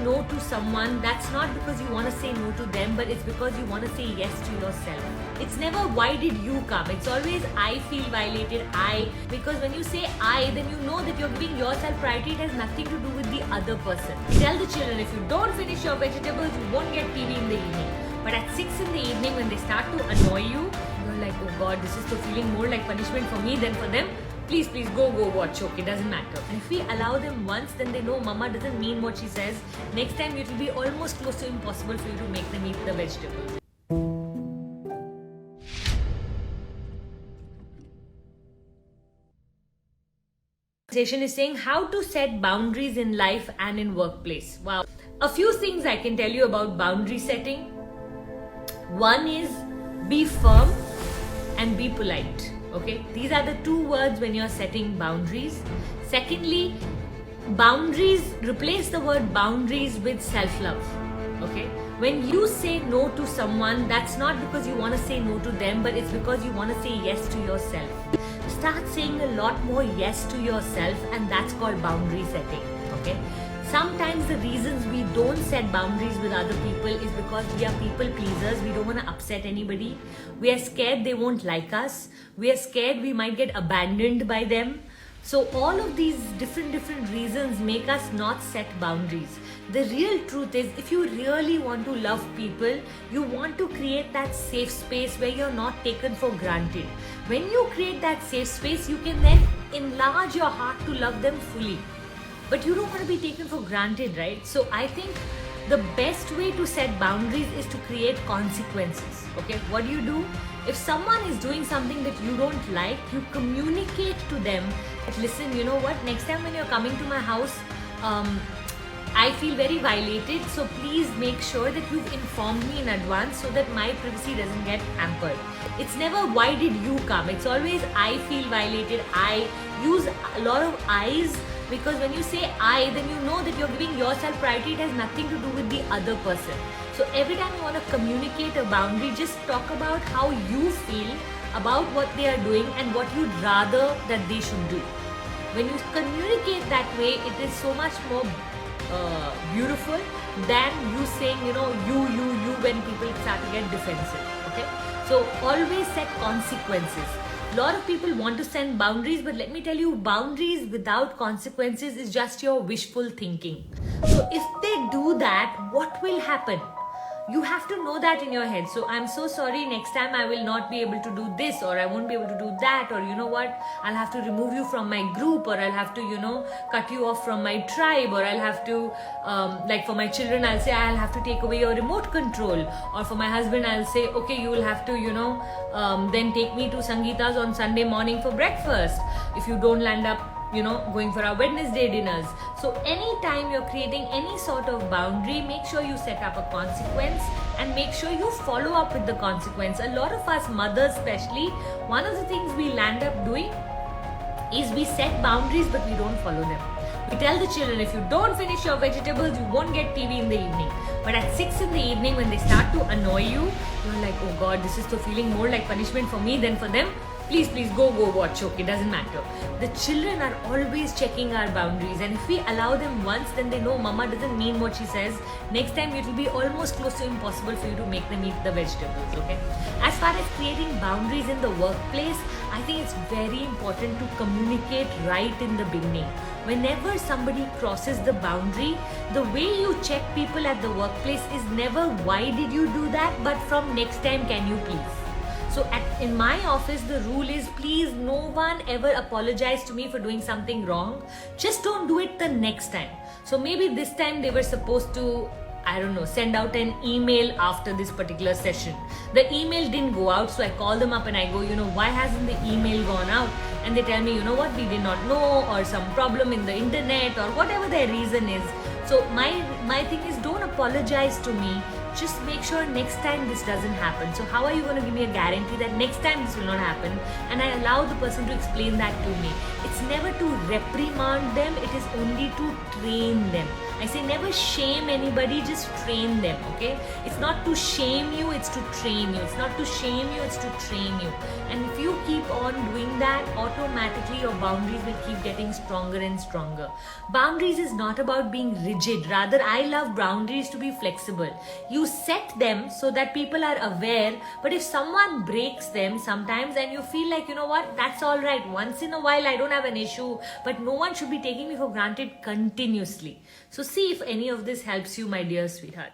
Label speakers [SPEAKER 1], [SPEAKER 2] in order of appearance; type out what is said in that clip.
[SPEAKER 1] no to someone, that's not because you want to say no to them, but it's because you want to say yes to yourself. It's never why did you come, it's always I feel violated, because when you say I, then you know that you're giving yourself priority. It has nothing to do with the other person. Tell the children, if you don't finish your vegetables, you won't get TV in the evening. But at 6 in the evening, when they start to annoy you, you're like, oh God, this is so feeling more like punishment for me than for them. Please, go watch. Okay, doesn't matter. And if we allow them once, then they know mama doesn't mean what she says. Next time it will be almost close to impossible for you to make them eat the vegetables. Is saying how to set boundaries in life and in workplace. Wow. A few things I can tell you about boundary setting. One is be firm and be polite. Okay, these are the two words when you're setting boundaries. Secondly, boundaries, replace the word boundaries with self-love. Okay, when you say no to someone, that's not because you want to say no to them, but it's because you want to say yes to yourself. Start saying a lot more yes to yourself, and that's called boundary setting. Okay, sometimes the reasons we don't set boundaries with other people is because we are people pleasers. We don't want to upset anybody. We are scared they won't like us. We are scared we might get abandoned by them. So all of these different reasons make us not set boundaries. The real truth is, if you really want to love people, you want to create that safe space where you're not taken for granted. When you create that safe space, you can then enlarge your heart to love them fully. But you don't want to be taken for granted, right? So I think the best way to set boundaries is to create consequences. Okay, what do? If someone is doing something that you don't like, you communicate to them that, listen, you know what, next time when you're coming to my house, I feel very violated, so please make sure that you've informed me in advance so that my privacy doesn't get hampered. It's never why did you come, it's always I feel violated. I use a lot of I's, because when you say I, then you know that you're giving yourself priority. It has nothing to do with the other person. So every time you want to communicate a boundary, just talk about how you feel about what they are doing and what you'd rather that they should do. When you communicate that way, it is so much more beautiful than you saying, you when people start to get defensive. Okay, so always set consequences. A lot of people want to set boundaries, but let me tell you, boundaries without consequences is just your wishful thinking. So if they do that, what will happen? You have to know that in your head. So I'm so sorry, next time I will not be able to do this, or I won't be able to do that, or you know what, I'll have to remove you from my group, or I'll have to, cut you off from my tribe, or I'll have to, like for my children, I'll say I'll have to take away your remote control, or for my husband, I'll say, okay, you will have to, then take me to Sangeeta's on Sunday morning for breakfast if you don't land up going for our Wednesday dinners. So anytime you're creating any sort of boundary, make sure you set up a consequence and make sure you follow up with the consequence. A lot of us mothers especially, one of the things we land up doing is we set boundaries but we don't follow them. We tell the children, if you don't finish your vegetables, you won't get TV in the evening. But at 6 in the evening, when they start to annoy you, you're like, oh God, this is so feeling more like punishment for me than for them. Please, go watch. Okay, doesn't matter. The children are always checking our boundaries, and if we allow them once, then they know mama doesn't mean what she says. Next time it will be almost close to impossible for you to make them eat the vegetables. Okay. As far as creating boundaries in the workplace, I think it's very important to communicate right in the beginning. Whenever somebody crosses the boundary, the way you check people at the workplace is never why did you do that, but from next time can you please. So in my office, the rule is, please, no one ever apologize to me for doing something wrong. Just don't do it the next time. So maybe this time they were supposed to, send out an email after this particular session. The email didn't go out, so I call them up and I go, why hasn't the email gone out? And they tell me, we did not know, or some problem in the internet, or whatever their reason is. So my thing is, don't apologize to me. Just make sure next time this doesn't happen. So how are you going to give me a guarantee that next time this will not happen? And I allow the person to explain that to me. It's never to reprimand them, it is only to train them. I say never shame anybody, just train them, okay? It's not to shame you, it's to train you. It's not to shame you, it's to train you. And if you keep on doing that, automatically your boundaries will keep getting stronger and stronger. Boundaries is not about being rigid. Rather, I love boundaries to be flexible. You set them so that people are aware, but if someone breaks them sometimes and you feel like, you know what, that's all right. Once in a while, I don't have an issue, but no one should be taking me for granted continuously. So see if any of this helps you, my dear sweetheart.